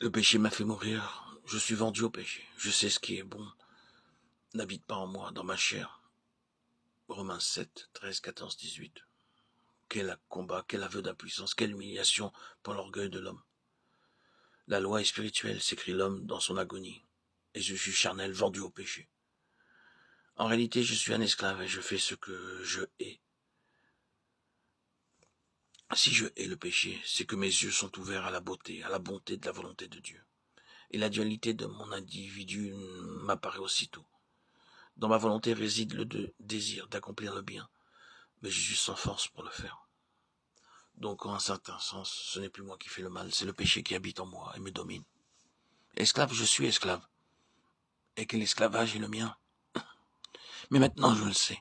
Le péché m'a fait mourir. Je suis vendu au péché. Je sais ce qui est bon. N'habite pas en moi, dans ma chair. Romains 7, 13, 14, 18. Quel combat, quel aveu d'impuissance, quelle humiliation pour l'orgueil de l'homme. La loi est spirituelle, s'écrie l'homme dans son agonie. Et je suis charnel, vendu au péché. En réalité, je suis un esclave et je fais ce que je hais. Si je hais le péché, c'est que mes yeux sont ouverts à la beauté, à la bonté de la volonté de Dieu. Et la dualité de mon individu m'apparaît aussitôt. Dans ma volonté réside le désir d'accomplir le bien, mais je suis sans force pour le faire. Donc, en un certain sens, ce n'est plus moi qui fais le mal, c'est le péché qui habite en moi et me domine. Esclave, je suis esclave. Et que l'esclavage est le mien. Mais maintenant, je le sais.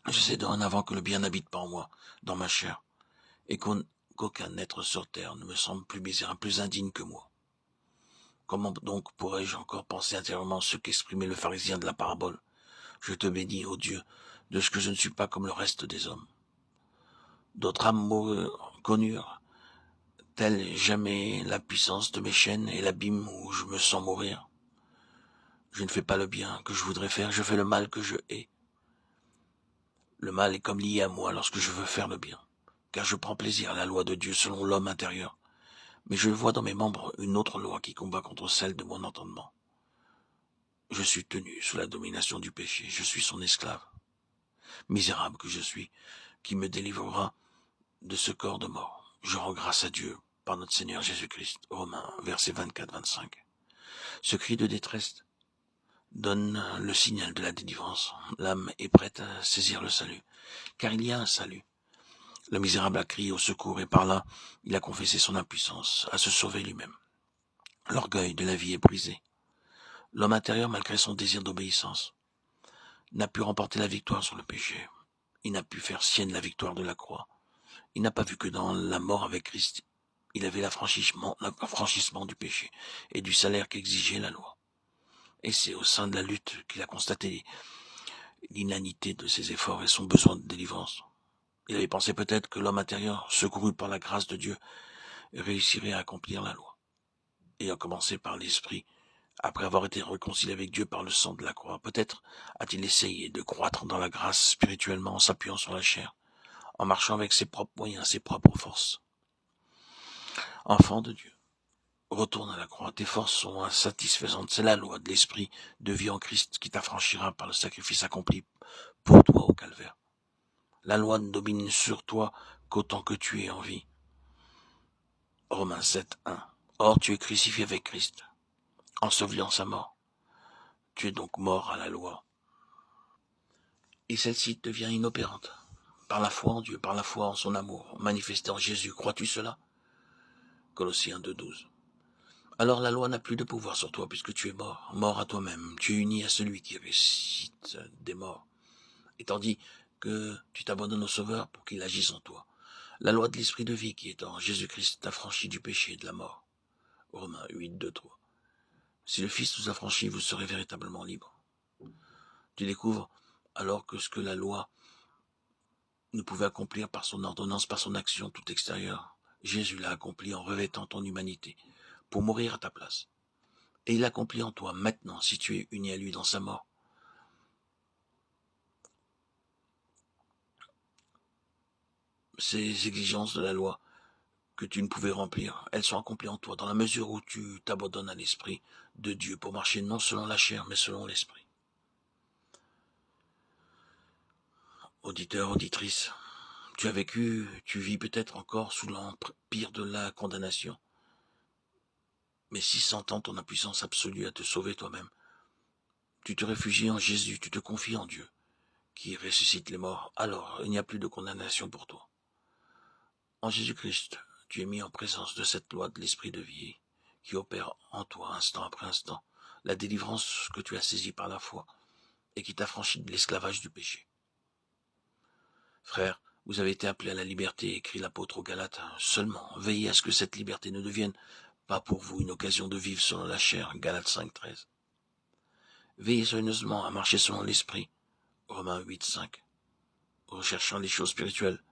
Je sais dorénavant que le bien n'habite pas en moi, dans ma chair, et qu'aucun être sur terre ne me semble plus misérable, plus indigne que moi. Comment donc pourrais-je encore penser intérieurement ce qu'exprimait le pharisien de la parabole? Je te bénis, ô Dieu, de ce que je ne suis pas comme le reste des hommes. D'autres âmes connurent, telle jamais la puissance de mes chaînes et l'abîme où je me sens mourir. Je ne fais pas le bien que je voudrais faire, je fais le mal que je hais. Le mal est comme lié à moi lorsque je veux faire le bien, car je prends plaisir à la loi de Dieu selon l'homme intérieur. Mais je vois dans mes membres une autre loi qui combat contre celle de mon entendement. Je suis tenu sous la domination du péché, je suis son esclave. Misérable que je suis, qui me délivrera de ce corps de mort. Je rends grâce à Dieu par notre Seigneur Jésus-Christ. Romains, versets 24-25. Ce cri de détresse donne le signal de la délivrance. L'âme est prête à saisir le salut, car il y a un salut. Le misérable a crié au secours et par là, il a confessé son impuissance à se sauver lui-même. L'orgueil de la vie est brisé. L'homme intérieur, malgré son désir d'obéissance, n'a pu remporter la victoire sur le péché. Il n'a pu faire sienne la victoire de la croix. Il n'a pas vu que dans la mort avec Christ, il avait l'affranchissement du péché et du salaire qu'exigeait la loi. Et c'est au sein de la lutte qu'il a constaté l'inanité de ses efforts et son besoin de délivrance. Il avait pensé peut-être que l'homme intérieur, secouru par la grâce de Dieu, réussirait à accomplir la loi. Ayant commencé par l'esprit, après avoir été réconcilié avec Dieu par le sang de la croix, peut-être a-t-il essayé de croître dans la grâce spirituellement en s'appuyant sur la chair, en marchant avec ses propres moyens, ses propres forces. Enfant de Dieu, retourne à la croix, tes forces sont insatisfaisantes, c'est la loi de l'esprit de vie en Christ qui t'affranchira par le sacrifice accompli pour toi au calvaire. La loi ne domine sur toi qu'autant que tu es en vie. Romains 7, 1. Or tu es crucifié avec Christ, enseveli en sa mort. Tu es donc mort à la loi. Et celle-ci devient inopérante. Par la foi en Dieu, par la foi en son amour, manifesté en Jésus. Crois-tu cela? Colossiens 2, 12. Alors la loi n'a plus de pouvoir sur toi puisque tu es mort, mort à toi-même. Tu es uni à celui qui ressuscite des morts. Et tandis que tu t'abandonnes au Sauveur pour qu'il agisse en toi. La loi de l'esprit de vie qui est en Jésus-Christ t'affranchit du péché et de la mort. Romains 8, 2, 3. Si le Fils vous affranchit, vous serez véritablement libre. Tu découvres alors que ce que la loi ne pouvait accomplir par son ordonnance, par son action toute extérieure, Jésus l'a accompli en revêtant ton humanité, pour mourir à ta place. Et il l'accomplit en toi maintenant, si tu es uni à lui dans sa mort. Ces exigences de la loi que tu ne pouvais remplir, elles sont accomplies en toi, dans la mesure où tu t'abandonnes à l'Esprit de Dieu pour marcher non selon la chair, mais selon l'Esprit. Auditeur, auditrice, tu as vécu, tu vis peut-être encore sous l'empire de la condamnation. Mais si sentant ton impuissance absolue à te sauver toi-même, tu te réfugies en Jésus, tu te confies en Dieu, qui ressuscite les morts, alors il n'y a plus de condamnation pour toi. En Jésus-Christ, tu es mis en présence de cette loi de l'esprit de vie, qui opère en toi instant après instant, la délivrance que tu as saisie par la foi, et qui t'affranchit de l'esclavage du péché. Frères, vous avez été appelés à la liberté, écrit l'apôtre aux Galates, seulement veillez à ce que cette liberté ne devienne pas pour vous une occasion de vivre selon la chair, Galates 5, 13. Veillez soigneusement à marcher selon l'esprit, Romains 8, 5. Recherchant les choses spirituelles,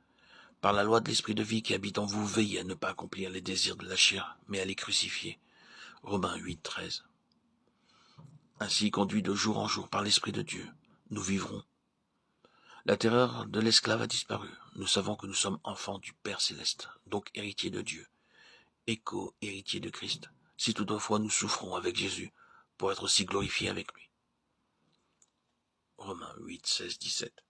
par la loi de l'esprit de vie qui habite en vous, veillez à ne pas accomplir les désirs de la chair, mais à les crucifier. Romains 8, 13. Ainsi, conduits de jour en jour par l'Esprit de Dieu, nous vivrons. La terreur de l'esclave a disparu. Nous savons que nous sommes enfants du Père Céleste, donc héritiers de Dieu, héritiers de Christ, si toutefois nous souffrons avec Jésus pour être aussi glorifiés avec lui. Romains 8, 16, 17.